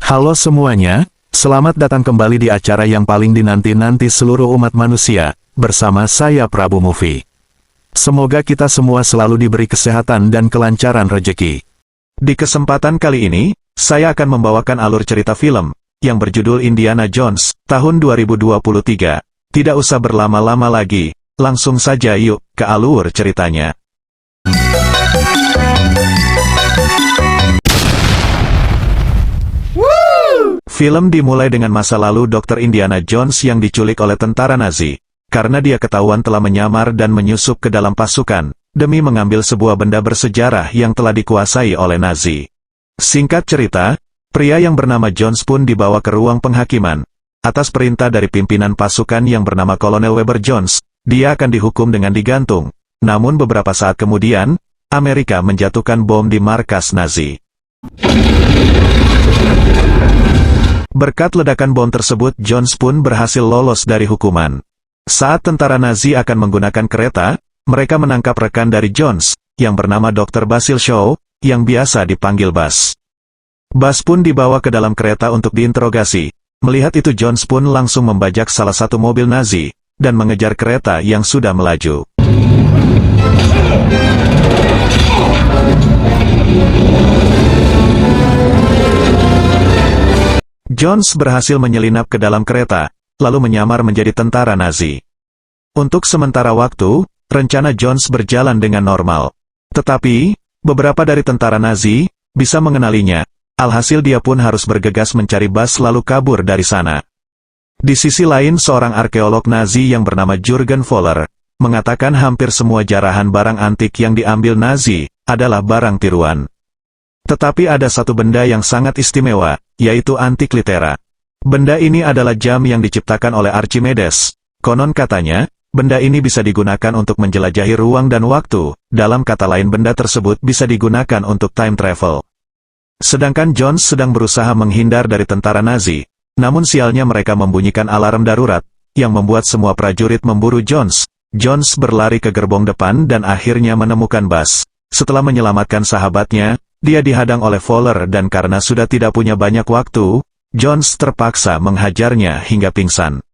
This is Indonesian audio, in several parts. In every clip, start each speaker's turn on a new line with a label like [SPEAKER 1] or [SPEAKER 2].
[SPEAKER 1] Halo semuanya, selamat datang kembali di acara yang paling dinanti-nanti seluruh umat manusia, bersama saya Prabu Movie. Semoga kita semua selalu diberi kesehatan dan kelancaran rejeki. Di kesempatan kali ini, saya akan membawakan alur cerita film, yang berjudul Indiana Jones, tahun 2023. Tidak usah berlama-lama lagi, langsung saja yuk, ke alur ceritanya. Film dimulai dengan masa lalu Dr. Indiana Jones yang diculik oleh tentara Nazi, karena dia ketahuan telah menyamar dan menyusup ke dalam pasukan, demi mengambil sebuah benda bersejarah yang telah dikuasai oleh Nazi. Singkat cerita, pria yang bernama Jones pun dibawa ke ruang penghakiman. Atas perintah dari pimpinan pasukan yang bernama Kolonel Weber Jones, dia akan dihukum dengan digantung. Namun beberapa saat kemudian, Amerika menjatuhkan bom di markas Nazi. Berkat ledakan bom tersebut, Jones pun berhasil lolos dari hukuman. Saat tentara Nazi akan menggunakan kereta, mereka menangkap rekan dari Jones, yang bernama Dr. Basil Shaw, yang biasa dipanggil Bas. Bas pun dibawa ke dalam kereta untuk diinterogasi. Melihat itu Jones pun langsung membajak salah satu mobil Nazi, dan mengejar kereta yang sudah melaju. Jones berhasil menyelinap ke dalam kereta, lalu menyamar menjadi tentara Nazi. Untuk sementara waktu, rencana Jones berjalan dengan normal. Tetapi, beberapa dari tentara Nazi bisa mengenalinya, alhasil dia pun harus bergegas mencari Bas lalu kabur dari sana. Di sisi lain seorang arkeolog Nazi yang bernama Jürgen Voller, mengatakan hampir semua jarahan barang antik yang diambil Nazi, adalah barang tiruan. Tetapi ada satu benda yang sangat istimewa, yaitu antik litera. Benda ini adalah jam yang diciptakan oleh Archimedes. Konon katanya, benda ini bisa digunakan untuk menjelajahi ruang dan waktu, dalam kata lain benda tersebut bisa digunakan untuk time travel. Sedangkan Jones sedang berusaha menghindar dari tentara Nazi, namun sialnya mereka membunyikan alarm darurat, yang membuat semua prajurit memburu Jones. Jones berlari ke gerbong depan dan akhirnya menemukan Bas. Setelah menyelamatkan sahabatnya, dia dihadang oleh Voller dan karena sudah tidak punya banyak waktu, Jones terpaksa menghajarnya hingga pingsan.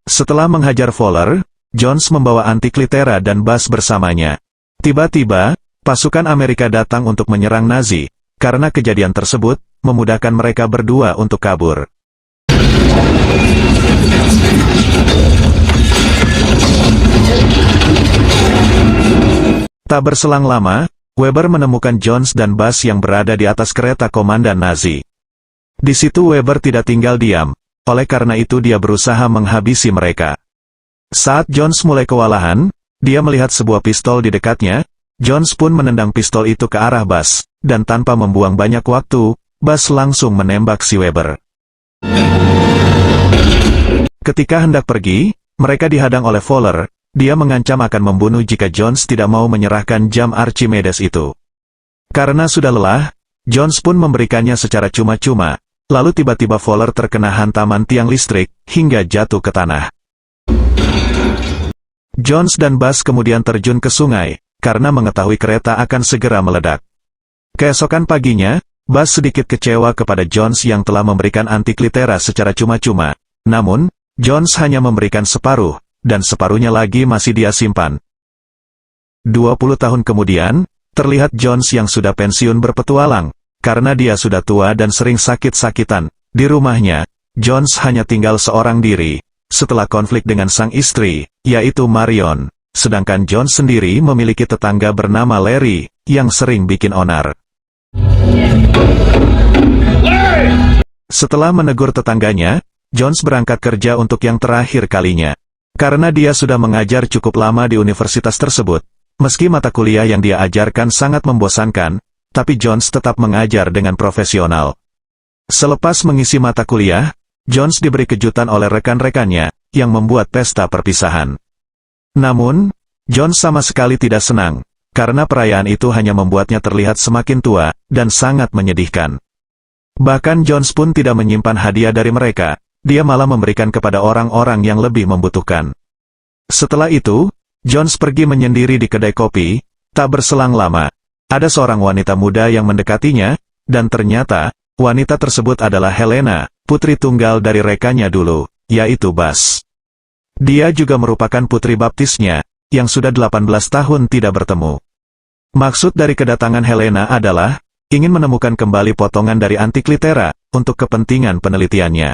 [SPEAKER 1] Setelah menghajar Voller, Jones membawa antik litera dan Bas bersamanya. Tiba-tiba, pasukan Amerika datang untuk menyerang Nazi. Karena kejadian tersebut, memudahkan mereka berdua untuk kabur. Tak berselang lama, Weber menemukan Jones dan Bas yang berada di atas kereta komandan Nazi. Di situ Weber tidak tinggal diam, oleh karena itu dia berusaha menghabisi mereka. Saat Jones mulai kewalahan, dia melihat sebuah pistol di dekatnya. Jones pun menendang pistol itu ke arah Bas, dan tanpa membuang banyak waktu, Bas langsung menembak si Weber. Ketika hendak pergi, mereka dihadang oleh Voller. Dia mengancam akan membunuh jika Jones tidak mau menyerahkan jam Archimedes itu. Karena sudah lelah, Jones pun memberikannya secara cuma-cuma, lalu tiba-tiba Voller terkena hantaman tiang listrik, hingga jatuh ke tanah. Jones dan Bas kemudian terjun ke sungai, karena mengetahui kereta akan segera meledak. Keesokan paginya, Bas sedikit kecewa kepada Jones yang telah memberikan antik litera secara cuma-cuma. Namun, Jones hanya memberikan separuh, dan separuhnya lagi masih dia simpan. 20 tahun kemudian, terlihat Jones yang sudah pensiun berpetualang, karena dia sudah tua dan sering sakit-sakitan. Di rumahnya, Jones hanya tinggal seorang diri, setelah konflik dengan sang istri, yaitu Marion. Sedangkan Jones sendiri memiliki tetangga bernama Larry, yang sering bikin onar. Setelah menegur tetangganya, Jones berangkat kerja untuk yang terakhir kalinya. Karena dia sudah mengajar cukup lama di universitas tersebut, meski mata kuliah yang dia ajarkan sangat membosankan, tapi Jones tetap mengajar dengan profesional. Selepas mengisi mata kuliah, Jones diberi kejutan oleh rekan-rekannya, yang membuat pesta perpisahan. Namun, Jones sama sekali tidak senang, karena perayaan itu hanya membuatnya terlihat semakin tua, dan sangat menyedihkan. Bahkan Jones pun tidak menyimpan hadiah dari mereka. Dia malah memberikan kepada orang-orang yang lebih membutuhkan. Setelah itu, Jones pergi menyendiri di kedai kopi. Tak berselang lama, ada seorang wanita muda yang mendekatinya, dan ternyata, wanita tersebut adalah Helena, putri tunggal dari rekannya dulu, yaitu Bas. Dia juga merupakan putri baptisnya, yang sudah 18 tahun tidak bertemu. Maksud dari kedatangan Helena adalah, ingin menemukan kembali potongan dari Antikythera, untuk kepentingan penelitiannya.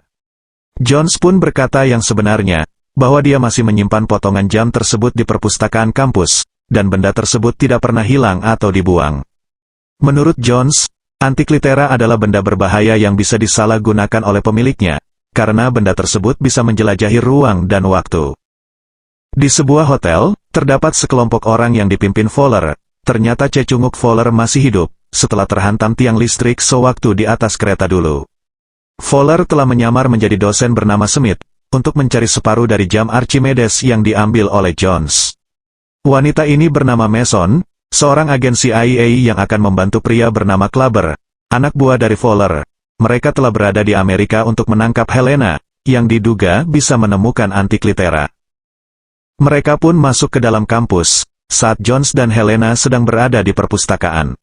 [SPEAKER 1] Jones pun berkata yang sebenarnya, bahwa dia masih menyimpan potongan jam tersebut di perpustakaan kampus, dan benda tersebut tidak pernah hilang atau dibuang. Menurut Jones, Antikythera adalah benda berbahaya yang bisa disalahgunakan oleh pemiliknya, karena benda tersebut bisa menjelajahi ruang dan waktu. Di sebuah hotel, terdapat sekelompok orang yang dipimpin Fowler. Ternyata Cecunguk Fowler masih hidup, setelah terhantam tiang listrik sewaktu di atas kereta dulu. Fowler telah menyamar menjadi dosen bernama Smith, untuk mencari separuh dari jam Archimedes yang diambil oleh Jones. Wanita ini bernama Mason, seorang agen CIA yang akan membantu pria bernama Clubber, anak buah dari Fowler. Mereka telah berada di Amerika untuk menangkap Helena, yang diduga bisa menemukan Antikythera. Mereka pun masuk ke dalam kampus, saat Jones dan Helena sedang berada di perpustakaan.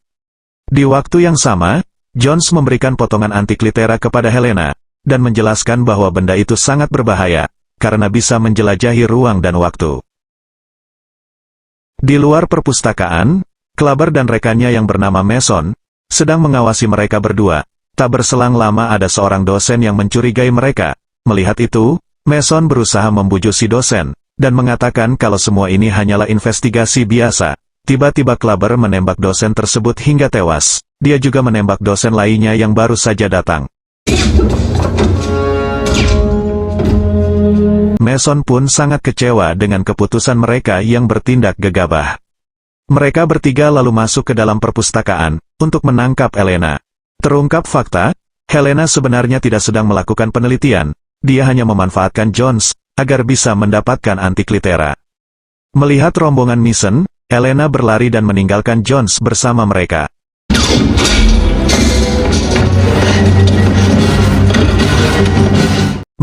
[SPEAKER 1] Di waktu yang sama, Jones memberikan potongan Antikythera kepada Helena, dan menjelaskan bahwa benda itu sangat berbahaya, karena bisa menjelajahi ruang dan waktu. Di luar perpustakaan, Clubber dan rekannya yang bernama Mason, sedang mengawasi mereka berdua. Tak berselang lama ada seorang dosen yang mencurigai mereka. Melihat itu, Mason berusaha membujuk si dosen, dan mengatakan kalau semua ini hanyalah investigasi biasa. Tiba-tiba Clubber menembak dosen tersebut hingga tewas. Dia juga menembak dosen lainnya yang baru saja datang. Mason pun sangat kecewa dengan keputusan mereka yang bertindak gegabah. Mereka bertiga lalu masuk ke dalam perpustakaan, untuk menangkap Helena. Terungkap fakta, Helena sebenarnya tidak sedang melakukan penelitian, dia hanya memanfaatkan Jones, agar bisa mendapatkan Antikythera. Melihat rombongan Mason, Helena berlari dan meninggalkan Jones bersama mereka.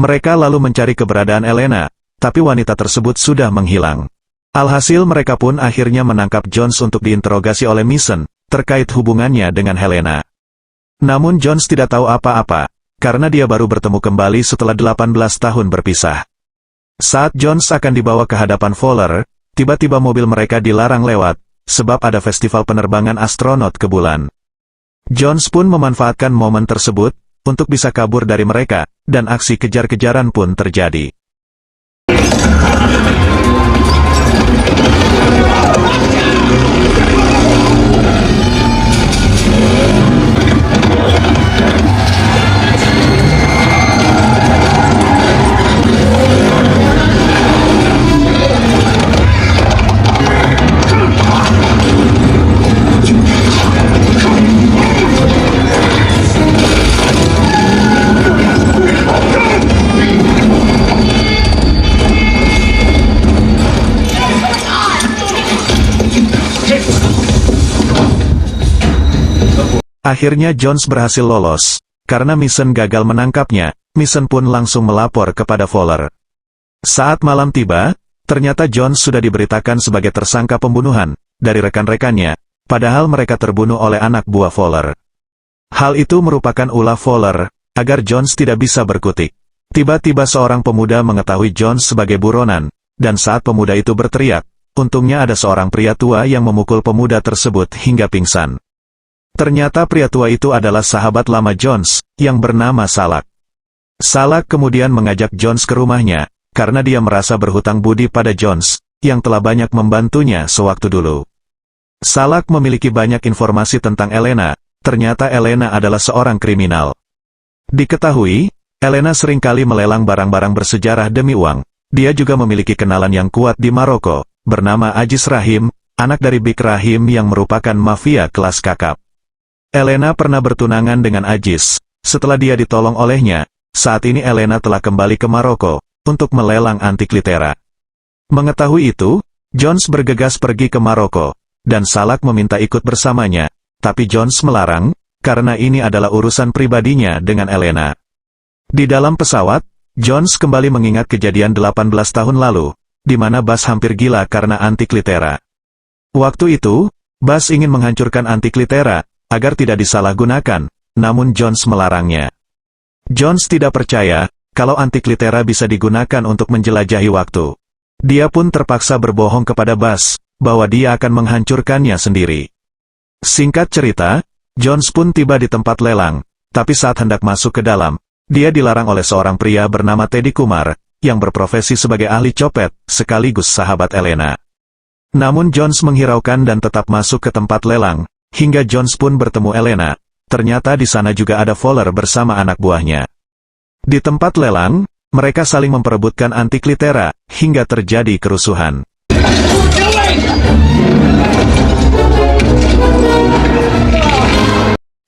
[SPEAKER 1] Mereka lalu mencari keberadaan Helena, tapi wanita tersebut sudah menghilang. Alhasil mereka pun akhirnya menangkap Jones untuk diinterogasi oleh Mason, terkait hubungannya dengan Helena. Namun Jones tidak tahu apa-apa, karena dia baru bertemu kembali setelah 18 tahun berpisah. Saat Jones akan dibawa ke hadapan Fowler, tiba-tiba mobil mereka dilarang lewat, sebab ada festival penerbangan astronot ke bulan. Jones pun memanfaatkan momen tersebut, untuk bisa kabur dari mereka, dan aksi kejar-kejaran pun terjadi. Akhirnya Jones berhasil lolos. Karena Mason gagal menangkapnya, Mason pun langsung melapor kepada Fowler. Saat malam tiba, ternyata Jones sudah diberitakan sebagai tersangka pembunuhan, dari rekan-rekannya, padahal mereka terbunuh oleh anak buah Fowler. Hal itu merupakan ulah Fowler, agar Jones tidak bisa berkutik. Tiba-tiba seorang pemuda mengetahui Jones sebagai buronan, dan saat pemuda itu berteriak, untungnya ada seorang pria tua yang memukul pemuda tersebut hingga pingsan. Ternyata pria tua itu adalah sahabat lama Jones, yang bernama Salak. Salak kemudian mengajak Jones ke rumahnya, karena dia merasa berhutang budi pada Jones, yang telah banyak membantunya sewaktu dulu. Salak memiliki banyak informasi tentang Helena, ternyata Helena adalah seorang kriminal. Diketahui, Helena seringkali melelang barang-barang bersejarah demi uang. Dia juga memiliki kenalan yang kuat di Maroko, bernama Ajis Rahim, anak dari Big Rahim yang merupakan mafia kelas kakap. Helena pernah bertunangan dengan Ajis. Setelah dia ditolong olehnya, saat ini Helena telah kembali ke Maroko, untuk melelang Antikythera. Mengetahui itu, Jones bergegas pergi ke Maroko, dan Salak meminta ikut bersamanya, tapi Jones melarang, karena ini adalah urusan pribadinya dengan Helena. Di dalam pesawat, Jones kembali mengingat kejadian 18 tahun lalu, di mana Bas hampir gila karena Antikythera. Waktu itu, Buzz ingin menghancurkan antiklitera, agar tidak disalahgunakan, namun Jones melarangnya. Jones tidak percaya, kalau antiklitera bisa digunakan untuk menjelajahi waktu. Dia pun terpaksa berbohong kepada Buzz, bahwa dia akan menghancurkannya sendiri. Singkat cerita, Jones pun tiba di tempat lelang, tapi saat hendak masuk ke dalam, dia dilarang oleh seorang pria bernama Teddy Kumar, yang berprofesi sebagai ahli copet, sekaligus sahabat Elena. Namun Jones menghiraukan dan tetap masuk ke tempat lelang, hingga Jones pun bertemu Elena. Ternyata di sana juga ada Fowler bersama anak buahnya. Di tempat lelang, mereka saling memperebutkan antiklitera, hingga terjadi kerusuhan.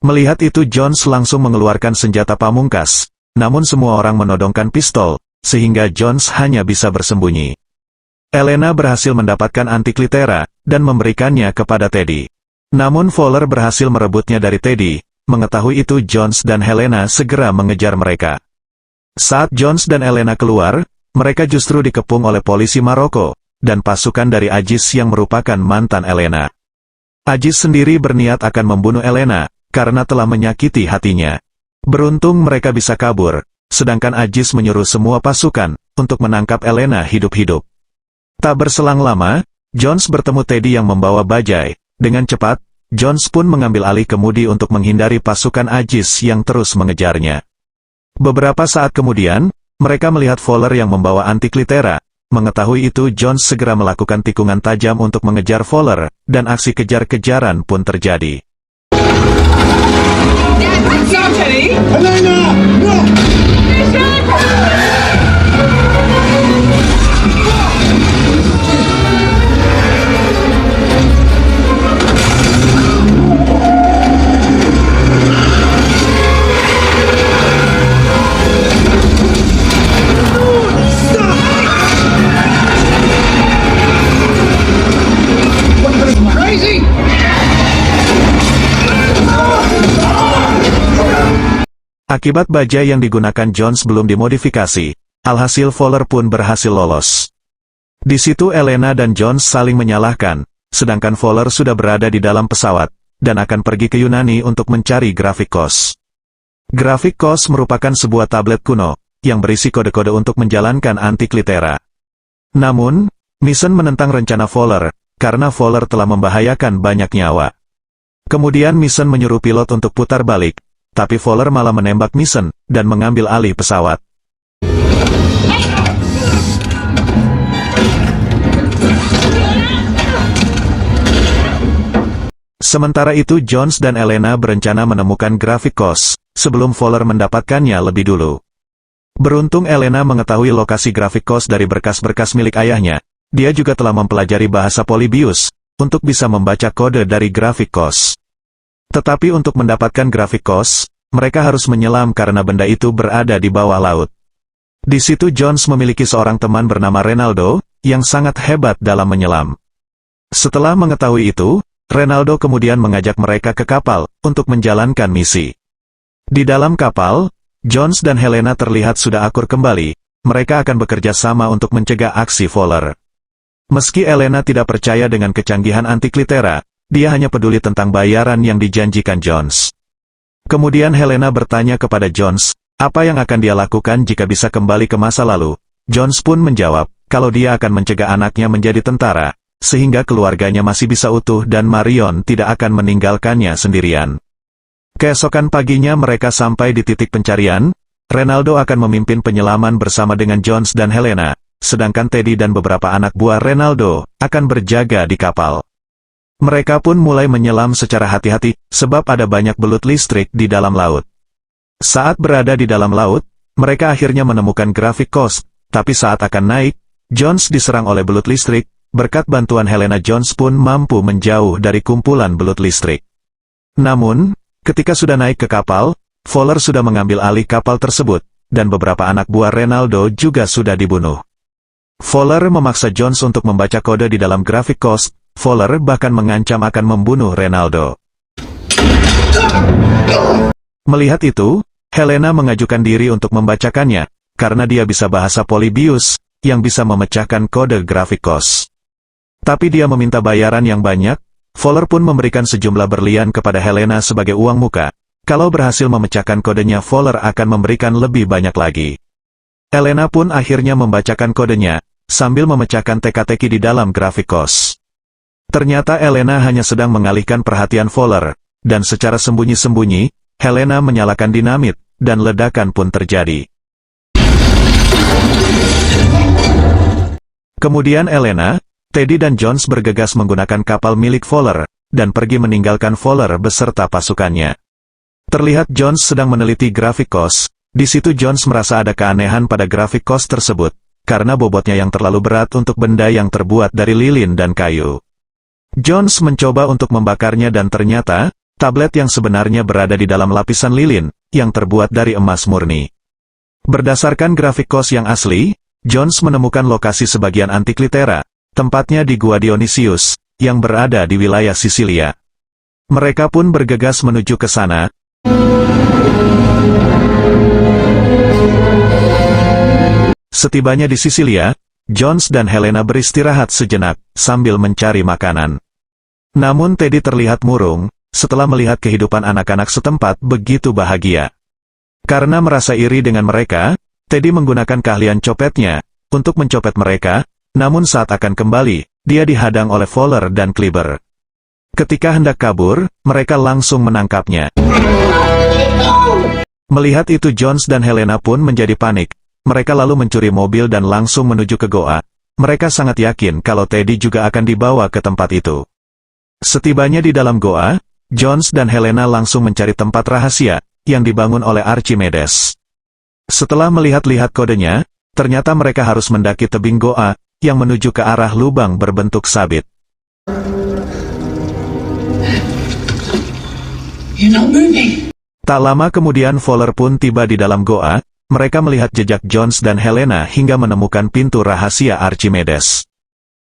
[SPEAKER 1] Melihat itu Jones langsung mengeluarkan senjata pamungkas, namun semua orang menodongkan pistol, sehingga Jones hanya bisa bersembunyi. Elena berhasil mendapatkan antiklitera, dan memberikannya kepada Teddy. Namun Fowler berhasil merebutnya dari Teddy. Mengetahui itu Jones dan Helena segera mengejar mereka. Saat Jones dan Elena keluar, mereka justru dikepung oleh polisi Maroko, dan pasukan dari Ajis yang merupakan mantan Elena. Ajis sendiri berniat akan membunuh Elena, karena telah menyakiti hatinya. Beruntung mereka bisa kabur, sedangkan Ajis menyuruh semua pasukan, untuk menangkap Elena hidup-hidup. Tak berselang lama, Jones bertemu Teddy yang membawa bajai. Dengan cepat, Jones pun mengambil alih kemudi untuk menghindari pasukan Ajis yang terus mengejarnya. Beberapa saat kemudian, mereka melihat Fowler yang membawa antiklitera. Mengetahui itu Jones segera melakukan tikungan tajam untuk mengejar Fowler, dan aksi kejar-kejaran pun terjadi. Akibat bajai yang digunakan Jones belum dimodifikasi, alhasil Fowler pun berhasil lolos. Di situ Elena dan Jones saling menyalahkan, sedangkan Fowler sudah berada di dalam pesawat, dan akan pergi ke Yunani untuk mencari Graphicos. Graphicos merupakan sebuah tablet kuno, yang berisi kode-kode untuk menjalankan antiklitera. Namun, Mason menentang rencana Fowler, karena Fowler telah membahayakan banyak nyawa. Kemudian Mason menyuruh pilot untuk putar balik, tapi Fowler malah menembak Mason, dan mengambil alih pesawat. Sementara itu Jones dan Elena berencana menemukan Graphicos, sebelum Fowler mendapatkannya lebih dulu. Beruntung Elena mengetahui lokasi Graphicos dari berkas-berkas milik ayahnya. Dia juga telah mempelajari bahasa Polybius, untuk bisa membaca kode dari Graphicos. Tetapi untuk mendapatkan Graphicos, mereka harus menyelam karena benda itu berada di bawah laut. Di situ Jones memiliki seorang teman bernama Renaldo, yang sangat hebat dalam menyelam. Setelah mengetahui itu, Renaldo kemudian mengajak mereka ke kapal, untuk menjalankan misi. Di dalam kapal, Jones dan Helena terlihat sudah akur kembali. Mereka akan bekerja sama untuk mencegah aksi Fowler. Meski Elena tidak percaya dengan kecanggihan antiklitera, dia hanya peduli tentang bayaran yang dijanjikan Jones. Kemudian Helena bertanya kepada Jones, apa yang akan dia lakukan jika bisa kembali ke masa lalu. Jones pun menjawab, kalau dia akan mencegah anaknya menjadi tentara, sehingga keluarganya masih bisa utuh dan Marion tidak akan meninggalkannya sendirian. Keesokan paginya mereka sampai di titik pencarian. Renaldo akan memimpin penyelaman bersama dengan Jones dan Helena, sedangkan Teddy dan beberapa anak buah Renaldo akan berjaga di kapal. Mereka pun mulai menyelam secara hati-hati, sebab ada banyak belut listrik di dalam laut. Saat berada di dalam laut, mereka akhirnya menemukan Graphicos, tapi saat akan naik, Jones diserang oleh belut listrik. Berkat bantuan Helena, Jones pun mampu menjauh dari kumpulan belut listrik. Namun, ketika sudah naik ke kapal, Fowler sudah mengambil alih kapal tersebut, dan beberapa anak buah Renaldo juga sudah dibunuh. Fowler memaksa Jones untuk membaca kode di dalam Graphicos. Fowler bahkan mengancam akan membunuh Renaldo. Melihat itu, Helena mengajukan diri untuk membacakannya, karena dia bisa bahasa Polybius, yang bisa memecahkan kode Graphicos. Tapi dia meminta bayaran yang banyak, Fowler pun memberikan sejumlah berlian kepada Helena sebagai uang muka. Kalau berhasil memecahkan kodenya, Fowler akan memberikan lebih banyak lagi. Helena pun akhirnya membacakan kodenya, sambil memecahkan teka-teki di dalam Graphicos. Ternyata Helena hanya sedang mengalihkan perhatian Fowler, dan secara sembunyi-sembunyi, Helena menyalakan dinamit, dan ledakan pun terjadi. Kemudian Helena, Teddy dan Jones bergegas menggunakan kapal milik Fowler, dan pergi meninggalkan Fowler beserta pasukannya. Terlihat Jones sedang meneliti Graphicos. Di situ Jones merasa ada keanehan pada Graphicos tersebut, karena bobotnya yang terlalu berat untuk benda yang terbuat dari lilin dan kayu. Jones mencoba untuk membakarnya dan ternyata, tablet yang sebenarnya berada di dalam lapisan lilin, yang terbuat dari emas murni. Berdasarkan Graphicos yang asli, Jones menemukan lokasi sebagian Antikythera, tempatnya di Gua Dionysius, yang berada di wilayah Sisilia. Mereka pun bergegas menuju ke sana. Setibanya di Sisilia, Jones dan Helena beristirahat sejenak, sambil mencari makanan. Namun Teddy terlihat murung, setelah melihat kehidupan anak-anak setempat begitu bahagia. Karena merasa iri dengan mereka, Teddy menggunakan keahlian copetnya, untuk mencopet mereka, namun saat akan kembali, dia dihadang oleh Fowler dan Kleber. Ketika hendak kabur, mereka langsung menangkapnya. Melihat itu Jones dan Helena pun menjadi panik. Mereka lalu mencuri mobil dan langsung menuju ke goa. Mereka sangat yakin kalau Teddy juga akan dibawa ke tempat itu. Setibanya di dalam goa, Jones dan Helena langsung mencari tempat rahasia, yang dibangun oleh Archimedes. Setelah melihat-lihat kodenya, ternyata mereka harus mendaki tebing goa, yang menuju ke arah lubang berbentuk sabit. Tak lama kemudian Fowler pun tiba di dalam goa. Mereka melihat jejak Jones dan Helena hingga menemukan pintu rahasia Archimedes.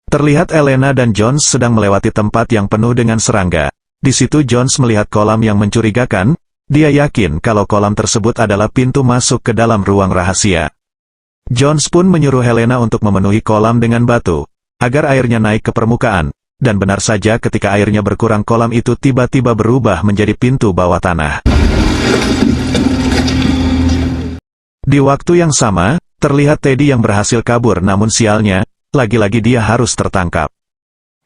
[SPEAKER 1] Terlihat Helena dan Jones sedang melewati tempat yang penuh dengan serangga. Di situ Jones melihat kolam yang mencurigakan. Dia yakin kalau kolam tersebut adalah pintu masuk ke dalam ruang rahasia. Jones pun menyuruh Helena untuk memenuhi kolam dengan batu, agar airnya naik ke permukaan, dan benar saja ketika airnya berkurang kolam itu tiba-tiba berubah menjadi pintu bawah tanah. Di waktu yang sama, terlihat Teddy yang berhasil kabur namun sialnya, lagi-lagi dia harus tertangkap.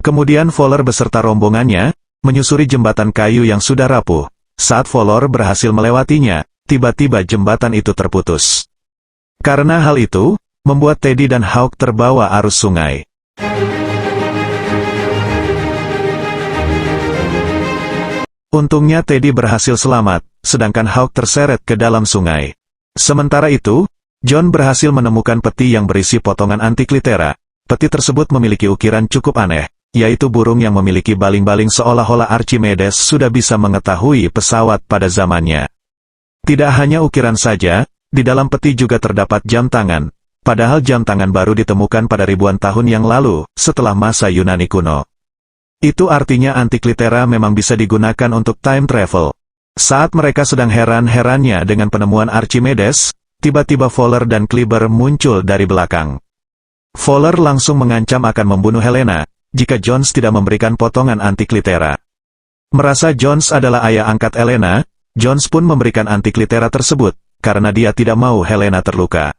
[SPEAKER 1] Kemudian Fowler beserta rombongannya, menyusuri jembatan kayu yang sudah rapuh. Saat Fowler berhasil melewatinya, tiba-tiba jembatan itu terputus. Karena hal itu, membuat Teddy dan Hawk terbawa arus sungai. Untungnya Teddy berhasil selamat, sedangkan Hawk terseret ke dalam sungai. Sementara itu, John berhasil menemukan peti yang berisi potongan Antikythera. Peti tersebut memiliki ukiran cukup aneh, yaitu burung yang memiliki baling-baling seolah-olah Archimedes sudah bisa mengetahui pesawat pada zamannya. Tidak hanya ukiran saja, di dalam peti juga terdapat jam tangan, padahal jam tangan baru ditemukan pada ribuan tahun yang lalu, setelah masa Yunani kuno. Itu artinya Antikythera memang bisa digunakan untuk time travel. Saat mereka sedang heran-herannya dengan penemuan Archimedes, tiba-tiba Fowler dan Kleber muncul dari belakang. Fowler langsung mengancam akan membunuh Helena, jika Jones tidak memberikan potongan Antikythera. Merasa Jones adalah ayah angkat Helena, Jones pun memberikan Antikythera tersebut, karena dia tidak mau Helena terluka.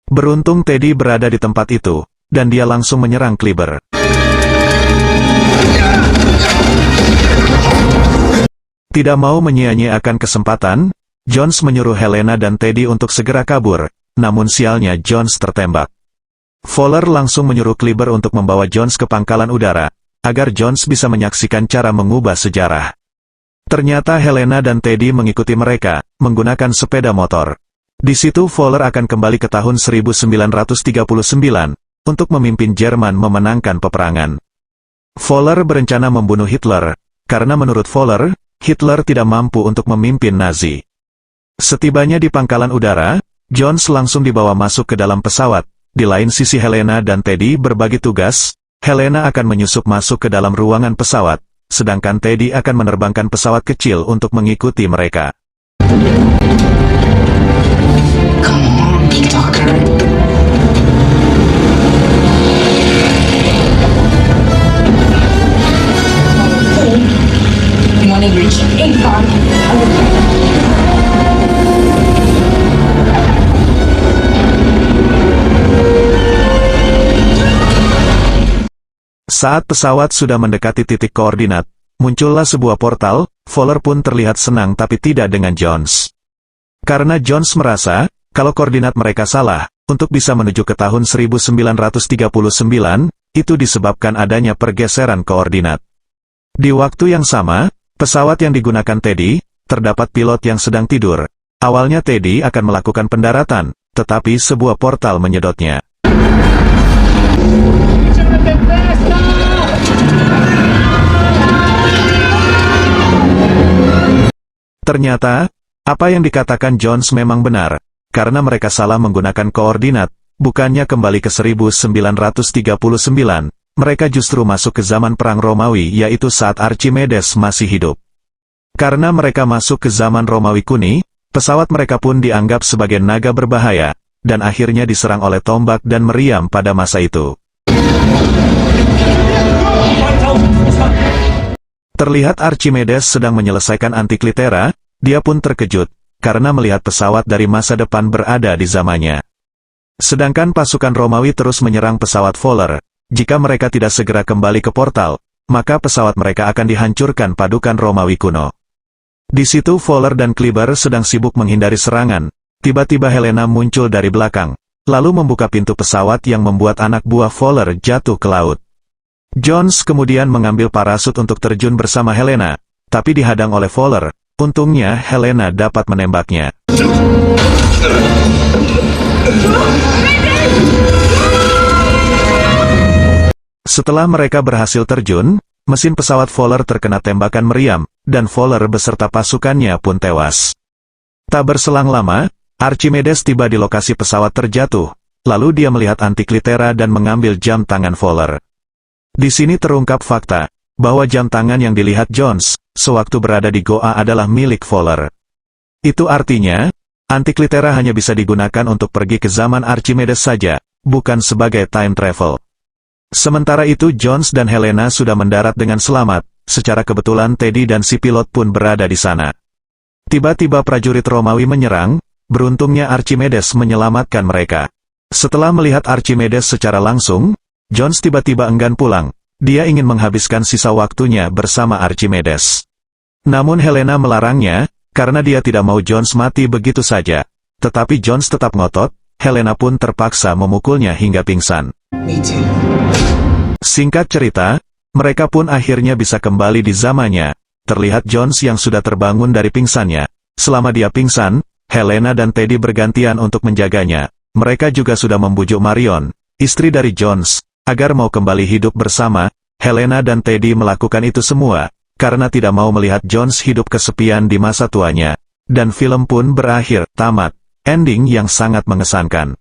[SPEAKER 1] Beruntung Teddy berada di tempat itu, dan dia langsung menyerang Kleber. Tidak mau menyia-nyiakan kesempatan, Jones menyuruh Helena dan Teddy untuk segera kabur, namun sialnya Jones tertembak. Fowler langsung menyuruh Kleber untuk membawa Jones ke pangkalan udara, agar Jones bisa menyaksikan cara mengubah sejarah. Ternyata Helena dan Teddy mengikuti mereka, menggunakan sepeda motor. Di situ Fowler akan kembali ke tahun 1939, untuk memimpin Jerman memenangkan peperangan. Fowler berencana membunuh Hitler, karena menurut Fowler, Hitler tidak mampu untuk memimpin Nazi. Setibanya di pangkalan udara, Jones langsung dibawa masuk ke dalam pesawat. Di lain sisi Helena dan Teddy berbagi tugas. Helena akan menyusup masuk ke dalam ruangan pesawat, sedangkan Teddy akan menerbangkan pesawat kecil untuk mengikuti mereka.
[SPEAKER 2] Come on, big talker.
[SPEAKER 1] Saat pesawat sudah mendekati titik koordinat, muncullah sebuah portal. Fowler pun terlihat senang tapi tidak dengan Jones. Karena Jones merasa, kalau koordinat mereka salah, untuk bisa menuju ke tahun 1939, itu disebabkan adanya pergeseran koordinat. Di waktu yang sama, pesawat yang digunakan Teddy, terdapat pilot yang sedang tidur. Awalnya Teddy akan melakukan pendaratan, tetapi sebuah portal menyedotnya. Ternyata, apa yang dikatakan Jones memang benar, karena mereka salah menggunakan koordinat, bukannya kembali ke 1939, mereka justru masuk ke zaman Perang Romawi yaitu saat Archimedes masih hidup. Karena mereka masuk ke zaman Romawi Kuno, pesawat mereka pun dianggap sebagai naga berbahaya, dan akhirnya diserang oleh tombak dan meriam pada masa itu. Terlihat Archimedes sedang menyelesaikan Antikythera, dia pun terkejut, karena melihat pesawat dari masa depan berada di zamannya. Sedangkan pasukan Romawi terus menyerang pesawat Fowler, jika mereka tidak segera kembali ke portal, maka pesawat mereka akan dihancurkan padukan Romawi kuno. Di situ Fowler dan Kleber sedang sibuk menghindari serangan, tiba-tiba Helena muncul dari belakang, lalu membuka pintu pesawat yang membuat anak buah Fowler jatuh ke laut. Jones kemudian mengambil parasut untuk terjun bersama Helena, tapi dihadang oleh Fowler. Untungnya Helena dapat menembaknya. Setelah mereka berhasil terjun, mesin pesawat Fowler terkena tembakan meriam, dan Fowler beserta pasukannya pun tewas. Tak berselang lama, Archimedes tiba di lokasi pesawat terjatuh, lalu dia melihat Antikythera dan mengambil jam tangan Fowler. Di sini terungkap fakta, bahwa jam tangan yang dilihat Jones, sewaktu berada di Goa adalah milik Fowler. Itu artinya, Antikythera hanya bisa digunakan untuk pergi ke zaman Archimedes saja, bukan sebagai time travel. Sementara itu Jones dan Helena sudah mendarat dengan selamat, secara kebetulan Teddy dan si pilot pun berada di sana. Tiba-tiba prajurit Romawi menyerang, beruntungnya Archimedes menyelamatkan mereka. Setelah melihat Archimedes secara langsung, Jones tiba-tiba enggan pulang, dia ingin menghabiskan sisa waktunya bersama Archimedes. Namun Helena melarangnya, karena dia tidak mau Jones mati begitu saja. Tetapi Jones tetap ngotot, Helena pun terpaksa memukulnya hingga pingsan.
[SPEAKER 2] Me too.
[SPEAKER 1] Singkat cerita, mereka pun akhirnya bisa kembali di zamannya. Terlihat Jones yang sudah terbangun dari pingsannya. Selama dia pingsan, Helena dan Teddy bergantian untuk menjaganya. Mereka juga sudah membujuk Marion, istri dari Jones, agar mau kembali hidup bersama. Helena dan Teddy melakukan itu semua, karena tidak mau melihat Jones hidup kesepian di masa tuanya. Dan film pun berakhir, tamat. Ending yang sangat mengesankan.